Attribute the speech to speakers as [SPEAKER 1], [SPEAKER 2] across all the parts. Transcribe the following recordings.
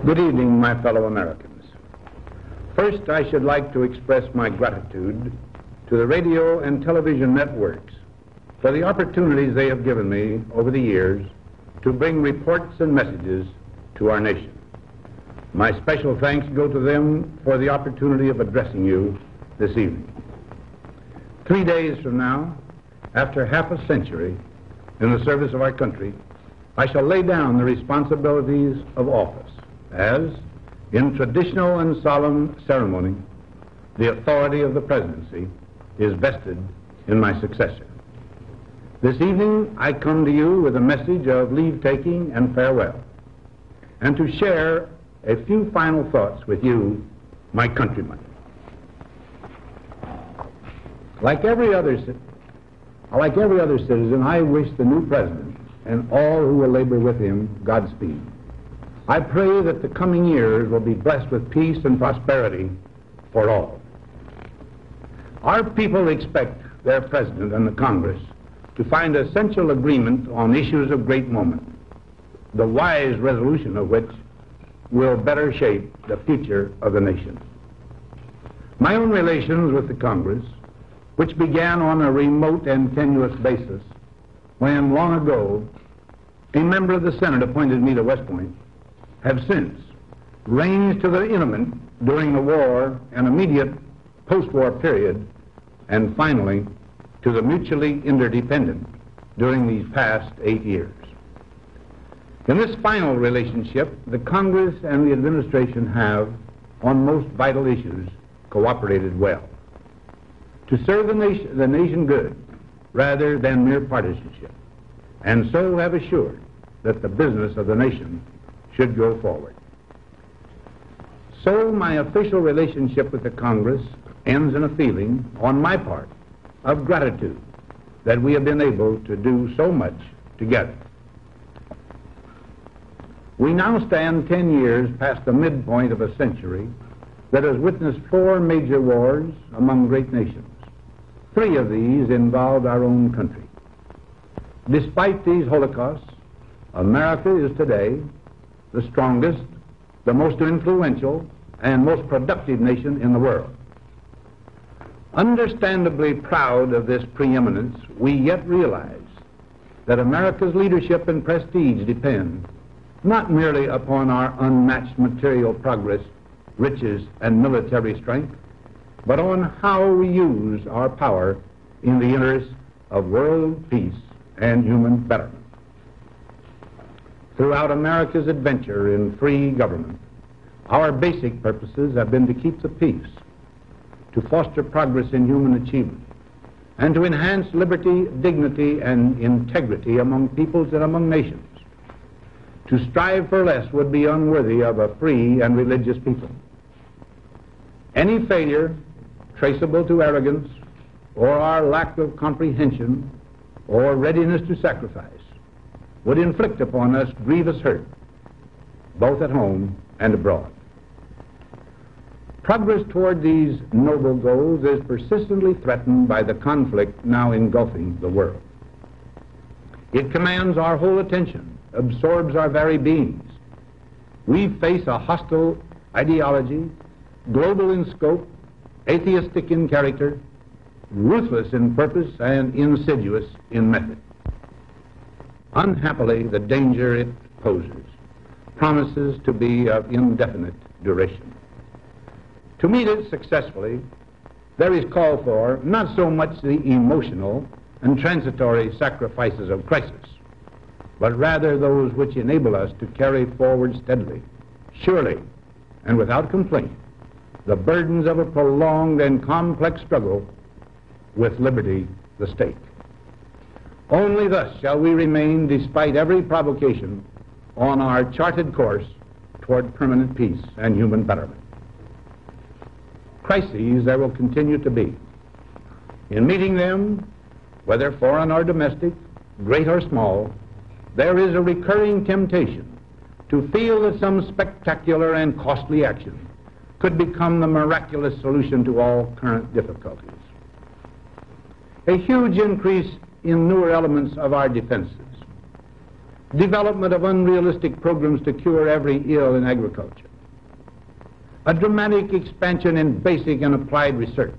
[SPEAKER 1] Good evening, my fellow Americans. First, I should like to express my gratitude to the radio and television networks for the opportunities they have given me over the years to bring reports and messages to our nation. My special thanks go to them for the opportunity of addressing you this evening. 3 days from now, after half a century in the service of our country, I shall lay down the responsibilities of office as, in traditional and solemn ceremony, the authority of the presidency is vested in my successor. This evening, I come to you with a message of leave-taking and farewell, and to share a few final thoughts with you, my countrymen. Like every other citizen, I wish the new president and all who will labor with him Godspeed. I pray that the coming years will be blessed with peace and prosperity for all. Our people expect their president and the Congress to find essential agreement on issues of great moment, the wise resolution of which will better shape the future of the nation. My own relations with the Congress, which began on a remote and tenuous basis when, long ago, a member of the Senate appointed me to West Point, have since ranged to the intimate during the war and immediate post-war period, and finally to the mutually interdependent during these past 8 years. In this final relationship, the Congress and the administration have, on most vital issues, cooperated well to serve the nation good rather than mere partisanship, and so have assured that the business of the nation should go forward. So my official relationship with the Congress ends in a feeling, on my part, of gratitude that we have been able to do so much together. We now stand 10 years past the midpoint of a century that has witnessed 4 major wars among great nations. 3 of these involved our own country. Despite these holocausts, America is today the strongest, the most influential, and most productive nation in the world. Understandably proud of this preeminence, we yet realize that America's leadership and prestige depend not merely upon our unmatched material progress, riches, and military strength, but on how we use our power in the interest of world peace and human betterment. Throughout America's adventure in free government, our basic purposes have been to keep the peace, to foster progress in human achievement, and to enhance liberty, dignity, and integrity among peoples and among nations. To strive for less would be unworthy of a free and religious people. Any failure traceable to arrogance or our lack of comprehension or readiness to sacrifice would inflict upon us grievous hurt, both at home and abroad. Progress toward these noble goals is persistently threatened by the conflict now engulfing the world. It commands our whole attention, absorbs our very beings. We face a hostile ideology, global in scope, atheistic in character, ruthless in purpose, and insidious in method. Unhappily, the danger it poses promises to be of indefinite duration. To meet it successfully, there is call for not so much the emotional and transitory sacrifices of crisis, but rather those which enable us to carry forward steadily, surely, and without complaint, the burdens of a prolonged and complex struggle with liberty, the stake. Only thus shall we remain, despite every provocation, on our charted course toward permanent peace and human betterment. Crises there will continue to be. In meeting them, whether foreign or domestic, great or small, there is a recurring temptation to feel that some spectacular and costly action could become the miraculous solution to all current difficulties. A huge increase in newer elements of our defenses, development of unrealistic programs to cure every ill in agriculture, a dramatic expansion in basic and applied research.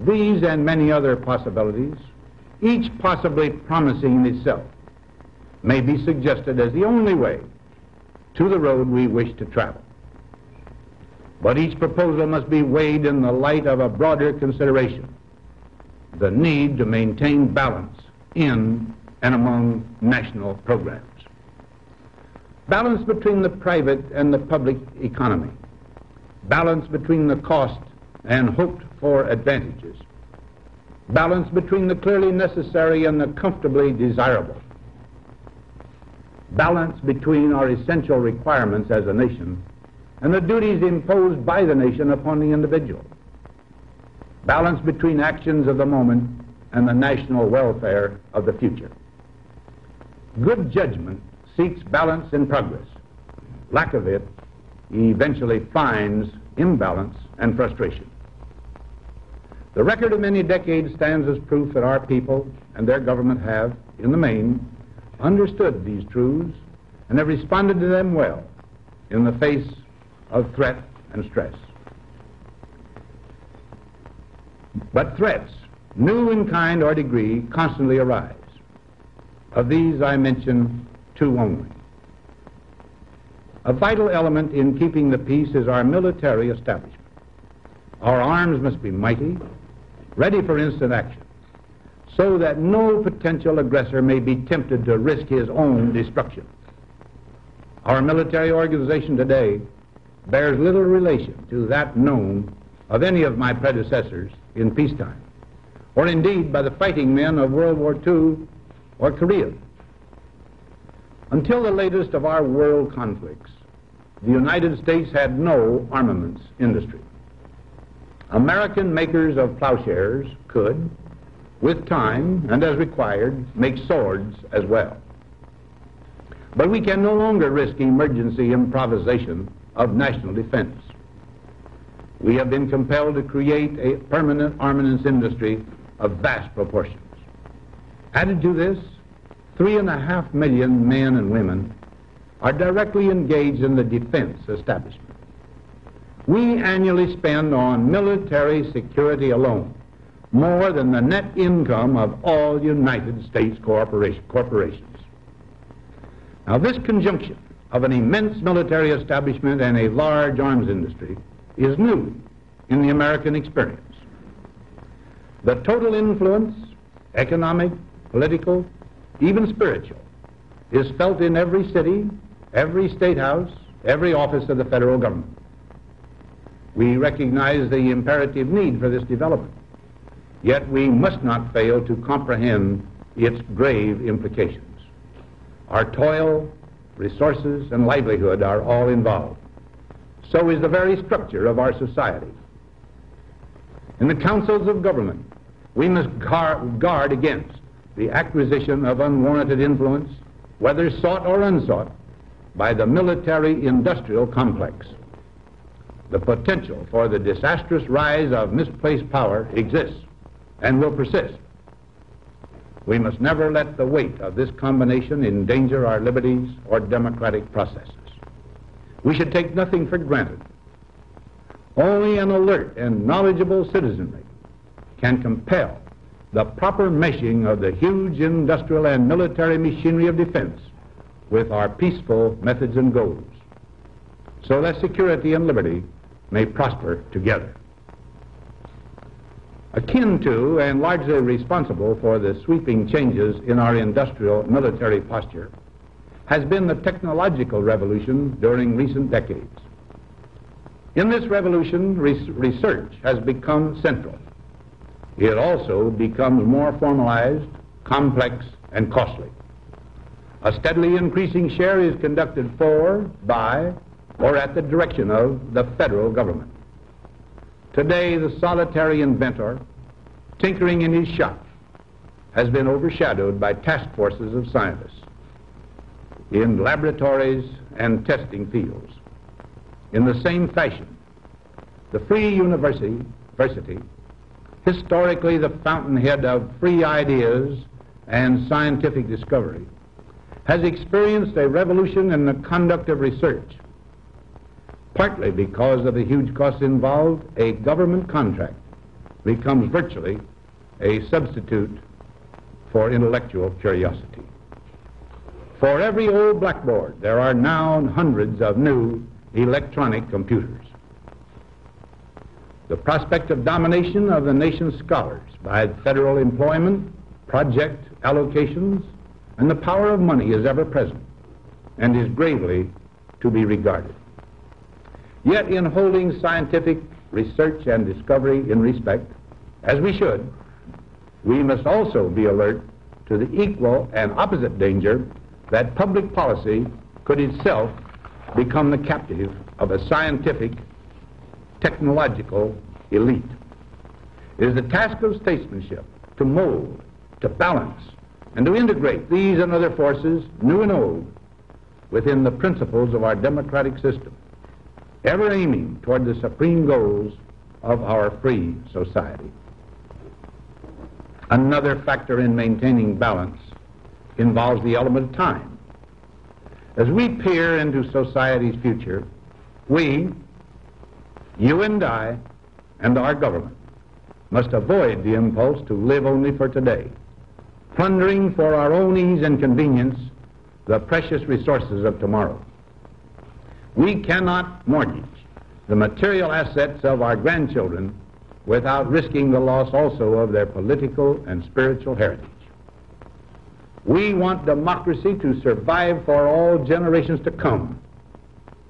[SPEAKER 1] These and many other possibilities, each possibly promising in itself, may be suggested as the only way to the road we wish to travel. But each proposal must be weighed in the light of a broader consideration, the need to maintain balance in and among national programs. Balance between the private and the public economy. Balance between the cost and hoped-for advantages. Balance between the clearly necessary and the comfortably desirable. Balance between our essential requirements as a nation and the duties imposed by the nation upon the individual. Balance between actions of the moment and the national welfare of the future. Good judgment seeks balance in progress. Lack of it eventually finds imbalance and frustration. The record of many decades stands as proof that our people and their government have, in the main, understood these truths and have responded to them well in the face of threat and stress. But threats, new in kind or degree, constantly arise. Of these I mention two only. A vital element in keeping the peace is our military establishment. Our arms must be mighty, ready for instant action, so that no potential aggressor may be tempted to risk his own destruction. Our military organization today bears little relation to that known of any of my predecessors in peacetime, or indeed by the fighting men of World War II or Korea. Until the latest of our world conflicts, the United States had no armaments industry. American makers of plowshares could, with time and as required, make swords as well. But we can no longer risk emergency improvisation of national defense. We have been compelled to create a permanent armaments industry of vast proportions. Added to this, 3.5 million men and women are directly engaged in the defense establishment. We annually spend on military security alone more than the net income of all United States corporations. Now, this conjunction of an immense military establishment and a large arms industry is new in the American experience. The total influence, economic, political, even spiritual, is felt in every city, every state house, every office of the federal government. We recognize the imperative need for this development, yet we must not fail to comprehend its grave implications. Our toil, resources, and livelihood are all involved. So is the very structure of our society. In the councils of government, we must guard against the acquisition of unwarranted influence, whether sought or unsought, by the military-industrial complex. The potential for the disastrous rise of misplaced power exists and will persist. We must never let the weight of this combination endanger our liberties or democratic processes. We should take nothing for granted. Only an alert and knowledgeable citizenry can compel the proper meshing of the huge industrial and military machinery of defense with our peaceful methods and goals, so that security and liberty may prosper together. Akin to and largely responsible for the sweeping changes in our industrial military posture has been the technological revolution during recent decades. In this revolution, research has become central. It also becomes more formalized, complex, and costly. A steadily increasing share is conducted for, by, or at the direction of the federal government. Today, the solitary inventor, tinkering in his shop, has been overshadowed by task forces of scientists in laboratories and testing fields. In the same fashion, the free university, historically the fountainhead of free ideas and scientific discovery, has experienced a revolution in the conduct of research. Partly because of the huge costs involved, a government contract becomes virtually a substitute for intellectual curiosity. For every old blackboard, there are now hundreds of new electronic computers. The prospect of domination of the nation's scholars by federal employment, project allocations, and the power of money is ever present and is gravely to be regarded. Yet in holding scientific research and discovery in respect, as we should, we must also be alert to the equal and opposite danger that public policy could itself become the captive of a scientific, technological elite. It is the task of statesmanship to mold, to balance, and to integrate these and other forces, new and old, within the principles of our democratic system, ever aiming toward the supreme goals of our free society. Another factor in maintaining balance involves the element of time. As we peer into society's future, we, you and I, and our government must avoid the impulse to live only for today, plundering for our own ease and convenience the precious resources of tomorrow. We cannot mortgage the material assets of our grandchildren without risking the loss also of their political and spiritual heritage. We want democracy to survive for all generations to come,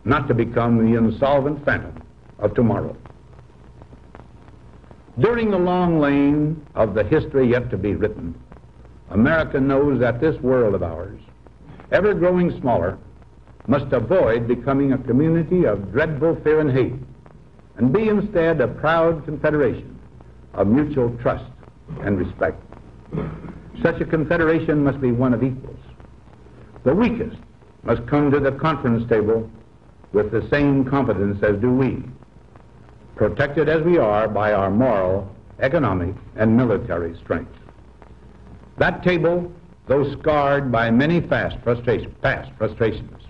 [SPEAKER 1] not to become the insolvent phantom of tomorrow. During the long lane of the history yet to be written, America knows that this world of ours, ever growing smaller, must avoid becoming a community of dreadful fear and hate, and be instead a proud confederation of mutual trust and respect. Such a confederation must be one of equals. The weakest must come to the conference table with the same confidence as do we, protected as we are by our moral, economic, and military strength. That table, though scarred by many past frustrations,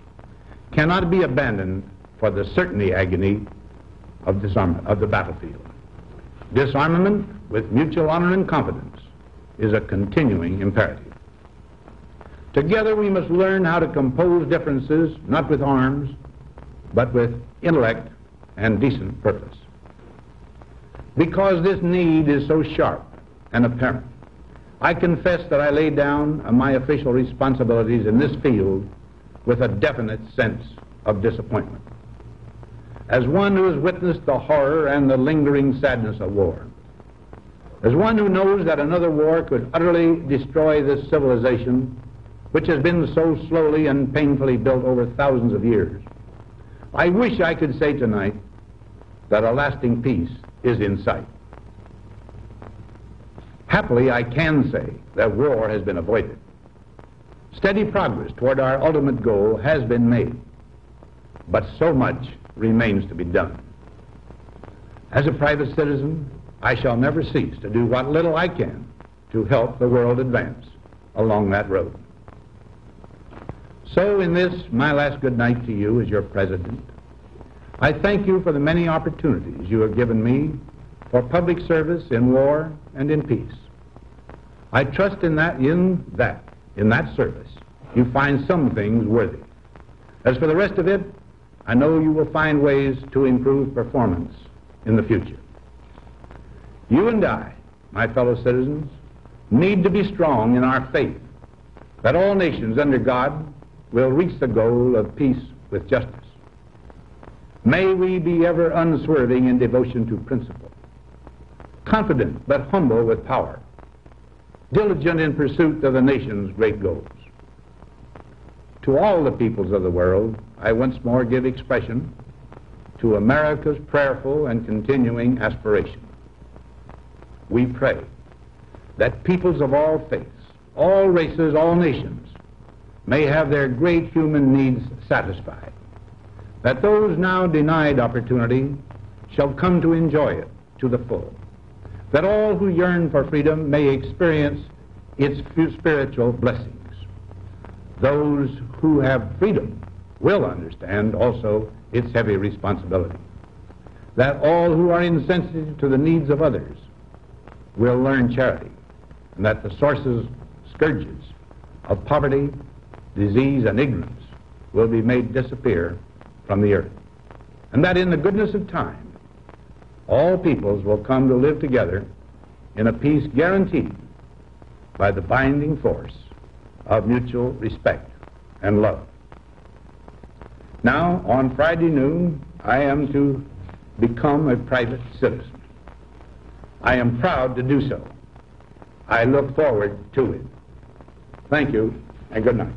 [SPEAKER 1] cannot be abandoned for the certainty agony of disarmament of the battlefield. Disarmament with mutual honor and confidence is a continuing imperative. Together we must learn how to compose differences, not with arms, but with intellect and decent purpose. Because this need is so sharp and apparent, I confess that I lay down my official responsibilities in this field with a definite sense of disappointment. As one who has witnessed the horror and the lingering sadness of war, as one who knows that another war could utterly destroy this civilization which has been so slowly and painfully built over thousands of years, I wish I could say tonight that a lasting peace is in sight. Happily, I can say that war has been avoided. Steady progress toward our ultimate goal has been made, but so much remains to be done. As a private citizen, I shall never cease to do what little I can to help the world advance along that road. So in this, my last good night to you as your president, I thank you for the many opportunities you have given me for public service in war and in peace. I trust in that service you find some things worthy. As for the rest of it, I know you will find ways to improve performance in the future. You and I, my fellow citizens, need to be strong in our faith that all nations under God will reach the goal of peace with justice. May we be ever unswerving in devotion to principle, confident but humble with power, diligent in pursuit of the nation's great goals. To all the peoples of the world, I once more give expression to America's prayerful and continuing aspiration. We pray that peoples of all faiths, all races, all nations may have their great human needs satisfied, that those now denied opportunity shall come to enjoy it to the full, that all who yearn for freedom may experience its spiritual blessings. those who have freedom will understand also its heavy responsibility. That all who are insensitive to the needs of others will learn charity, and that the sources, scourges of poverty, disease, and ignorance will be made disappear from the earth. And that in the goodness of time, all peoples will come to live together in a peace guaranteed by the binding force of mutual respect and love. Now, on Friday noon, I am to become a private citizen. I am proud to do so. I look forward to it. Thank you, and good night.